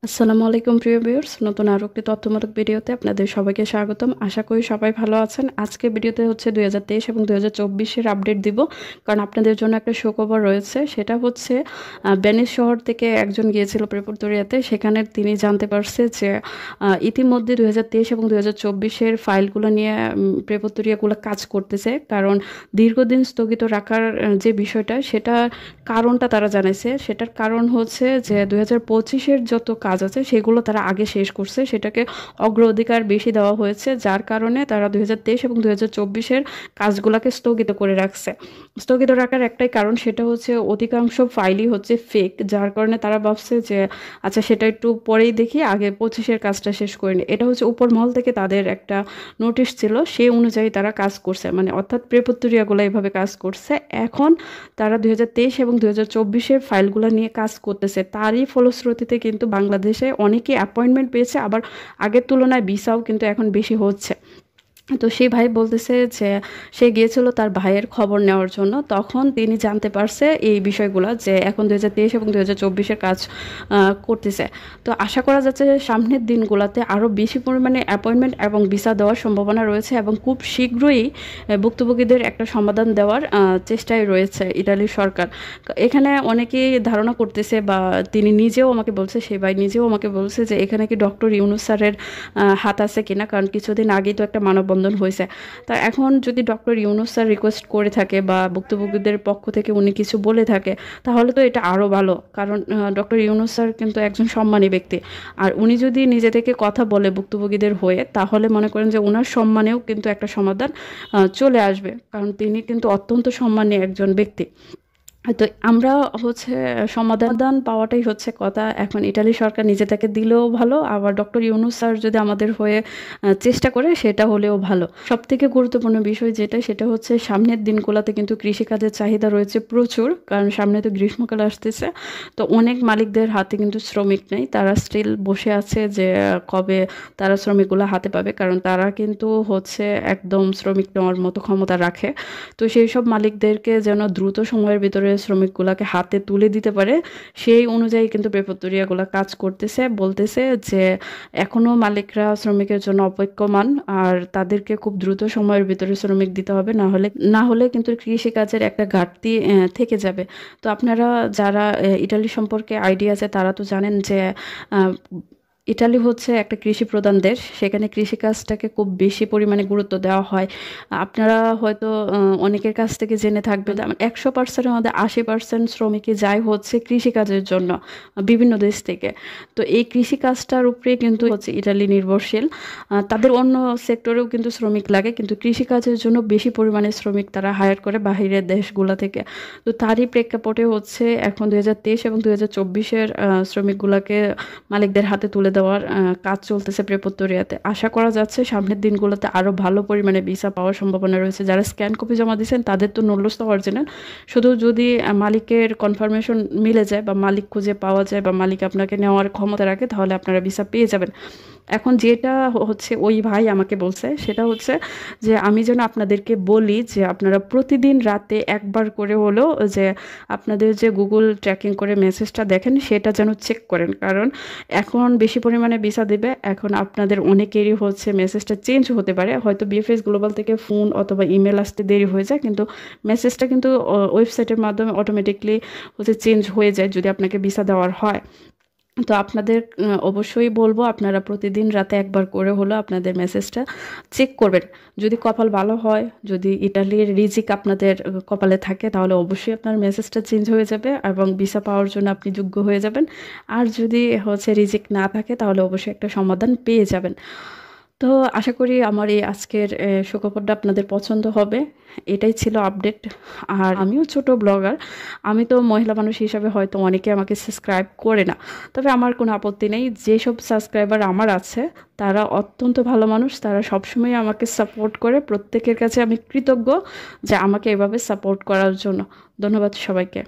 আসসালামু আলাইকুম প্রিয় ভিউয়ার্স, নতুন আরও একটি তথ্যমূলক ভিডিওতে আপনাদের সবাইকে স্বাগতম। আশা করি সবাই ভালো আছেন। আজকে ভিডিওতে হচ্ছে 2023 এবং 2024-এর আপডেট দিব, কারণ আপনাদের জন্য একটা সুখবর রয়েছে। সেটা হচ্ছে ভেনিস শহর থেকে একজন গিয়েছিল প্রেপোর্টোরিয়াতে। সেখানে তিনি জানতে পারছে যে ইতিমধ্যে 2023 এবং 2024-এর ফাইলগুলো নিয়ে প্রেপোর্টোরিয়াগুলো কাজ করতেছে, কারণ দীর্ঘদিন স্থগিত রাখার যে বিষয়টা, সেটার কারণটা তারা জানাইছে। সেটার কারণ হচ্ছে যে 2025-এর যত কাজ আছে সেগুলো তারা আগে শেষ করছে, সেটাকে অগ্রাধিকার বেশি দেওয়া হয়েছে, যার কারণে তারা 2023 এবং 2024-এর কাজগুলোকে স্থগিত করে রাখছে। স্থগিত রাখার একটাই কারণ, সেটা হচ্ছে অধিকাংশ ফাইলই হচ্ছে ফেক, যার কারণে তারা ভাবছে যে আচ্ছা সেটা একটু পরেই দেখি, আগে 25-এর কাজটা শেষ করে নি। এটা হচ্ছে উপর মহল থেকে তাদের একটা নোটিশ ছিল, সেই অনুযায়ী তারা কাজ করছে, মানে অর্থাৎ প্রেপোর্টোরিয়াগুলো এইভাবে কাজ করছে। এখন তারা 2023 এবং 2024-এর ফাইলগুলো নিয়ে কাজ করতেছে। তারই ফলশ্রুতিতে কিন্তু বাংলাদেশে অনেকেই অ্যাপয়েন্টমেন্ট পেয়েছে, আবার আগের তুলনায় ভিসাও কিন্তু এখন বেশি হচ্ছে। তো সেই ভাই বলতেছে যে সে গিয়েছিল তার ভাইয়ের খবর নেওয়ার জন্য, তখন তিনি জানতে পারছে এই বিষয়গুলো, যে এখন 2023 এবং 2024-এর কাজ করতেছে। তো আশা করা যাচ্ছে যে সামনের দিনগুলোতে আরও বেশি পরিমাণে অ্যাপয়েন্টমেন্ট এবং ভিসা দেওয়ার সম্ভাবনা রয়েছে, এবং খুব শীঘ্রই ভুক্তভোগীদের একটা সমাধান দেওয়ার চেষ্টায় রয়েছে ইতালির সরকার। এখানে অনেকেই ধারণা করতেছে, বা তিনি নিজেও আমাকে বলছে, সেই ভাই নিজেও আমাকে বলছে যে এখানে কি ডক্টর ইউনূস স্যারের হাত আছে কিনা, কারণ কিছুদিন আগেই তো একটা মানববন্ধন হয়েছে। তা এখন যদি ডক্টর ইউনূস স্যার রিকোয়েস্ট করে থাকে বা ভুক্তভোগীদের পক্ষ থেকে উনি কিছু বলে থাকে, তাহলে তো এটা আরও ভালো, কারণ ডক্টর ইউনূস স্যার কিন্তু একজন সম্মানী ব্যক্তি। আর উনি যদি নিজে থেকে কথা বলে ভুক্তভোগীদের হয়ে, তাহলে মনে করেন যে ওনার সম্মানেও কিন্তু একটা সমাধান চলে আসবে, কারণ তিনি কিন্তু অত্যন্ত সম্মানী একজন ব্যক্তি। তো আমরা হচ্ছে সমাধান পাওয়াটাই হচ্ছে কথা। এখন ইতালি সরকার নিজে থেকে দিলেও ভালো, আবার ডক্টর ইউনূস স্যার যদি আমাদের হয়ে চেষ্টা করে, সেটা হলেও ভালো। সবথেকে গুরুত্বপূর্ণ বিষয় যেটা, সেটা হচ্ছে সামনের দিনগুলোতে কিন্তু কৃষিকাজের চাহিদা রয়েছে প্রচুর, কারণ সামনে তো গ্রীষ্মকাল আসতেছে। তো অনেক মালিকদের হাতে কিন্তু শ্রমিক নেই, তারা স্টিল বসে আছে যে কবে তারা শ্রমিকগুলো হাতে পাবে, কারণ তারা কিন্তু হচ্ছে একদম শ্রমিক নেওয়ার মতো ক্ষমতা রাখে। তো সেই সব মালিকদেরকে যেন দ্রুত সময়ের ভিতরে শ্রমিকগুলাকে হাতে তুলে দিতে পারে, সেই অনুযায়ী কিন্তু প্রেপোর্টোরিয়াগুলো কাজ করতেছে। বলতেছে যে এখনও মালিকরা শ্রমিকের জন্য অপেক্ষমান, আর তাদেরকে খুব দ্রুত সময়ের ভিতরে শ্রমিক দিতে হবে, না হলে কিন্তু কৃষিকাজের একটা ঘাটতি থেকে যাবে। তো আপনারা যারা ইটালি সম্পর্কে আইডিয়া আছে, তারা তো জানেন যে ইটালি হচ্ছে একটা কৃষি প্রধান দেশ, সেখানে কৃষিকাজটাকে খুব বেশি পরিমাণে গুরুত্ব দেওয়া হয়। আপনারা হয়তো অনেকের কাছ থেকে জেনে থাকবেন 100%-এর মধ্যে 80% শ্রমিকই যায় হচ্ছে কৃষিকাজের জন্য বিভিন্ন দেশ থেকে। তো এই কৃষিকাজটার উপরে কিন্তু হচ্ছে ইটালি নির্ভরশীল। তাদের অন্য সেক্টরেও কিন্তু শ্রমিক লাগে, কিন্তু কৃষিকাজের জন্য বেশি পরিমাণে শ্রমিক তারা হায়ার করে বাহিরের দেশগুলো থেকে। তো তারই প্রেক্ষাপটে হচ্ছে এখন 2023 এবং 2024-এর শ্রমিকগুলোকে মালিকদের হাতে তুলে দেওয়ার কাজ চলতেছে প্রেপোর্টোরিয়াতে। আশা করা যাচ্ছে সামনের দিনগুলোতে আরও ভালো পরিমাণে ভিসা পাওয়ার সম্ভাবনা রয়েছে। যারা স্ক্যান কপি জমা দিয়েছেন তাদের তো নল্লস তো অরিজিনাল, শুধু যদি মালিকের কনফার্মেশন মিলে যায়, বা মালিক খুঁজে পাওয়া যায়, বা মালিক আপনাকে নেওয়ার ক্ষমতা রাখে, তাহলে আপনারা ভিসা পেয়ে যাবেন। এখন যেটা হচ্ছে ওই ভাই আমাকে বলছে, সেটা হচ্ছে যে আমি যেন আপনাদেরকে বলি যে আপনারা প্রতিদিন রাতে একবার করে হলেও যে আপনাদের যে গুগল ট্র্যাকিং করে মেসেজটা দেখেন, সেটা যেন চেক করেন, কারণ এখন বেশি পরিমাণে ভিসা দেবে। এখন আপনাদের অনেকেরই হচ্ছে মেসেজটা চেঞ্জ হতে পারে, হয়তো বিএফএস গ্লোবাল থেকে ফোন অথবা ইমেল আসতে দেরি হয়ে যায়, কিন্তু মেসেজটা কিন্তু ওয়েবসাইটের মাধ্যমে অটোমেটিকলি হচ্ছে চেঞ্জ হয়ে যায় যদি আপনাকে ভিসা দেওয়ার হয়। তো আপনাদের অবশ্যই বলবো, আপনারা প্রতিদিন রাতে একবার করে হলো আপনাদের মেসেজটা চেক করবেন। যদি কপাল ভালো হয়, যদি ইটালির রিজিক আপনাদের কপালে থাকে, তাহলে অবশ্যই আপনার মেসেজটা চেঞ্জ হয়ে যাবে এবং ভিসা পাওয়ার জন্য আপনি যোগ্য হয়ে যাবেন। আর যদি হচ্ছে রিজিক না থাকে, তাহলে অবশ্যই একটা সমাধান পেয়ে যাবেন। তো আশা করি আমার এই আজকের সুখবরটা আপনাদের পছন্দ হবে। এটাই ছিল আপডেট। আর আমিও ছোট ব্লগার, আমি তো মহিলা মানুষ হিসাবে হয়তো অনেকে আমাকে সাবস্ক্রাইব করে না, তবে আমার কোনো আপত্তি নেই। যেসব সাবস্ক্রাইবার আমার আছে তারা অত্যন্ত ভালো মানুষ, তারা সবসময় আমাকে সাপোর্ট করে। প্রত্যেকের কাছে আমি কৃতজ্ঞ যে আমাকে এভাবে সাপোর্ট করার জন্য। ধন্যবাদ সবাইকে।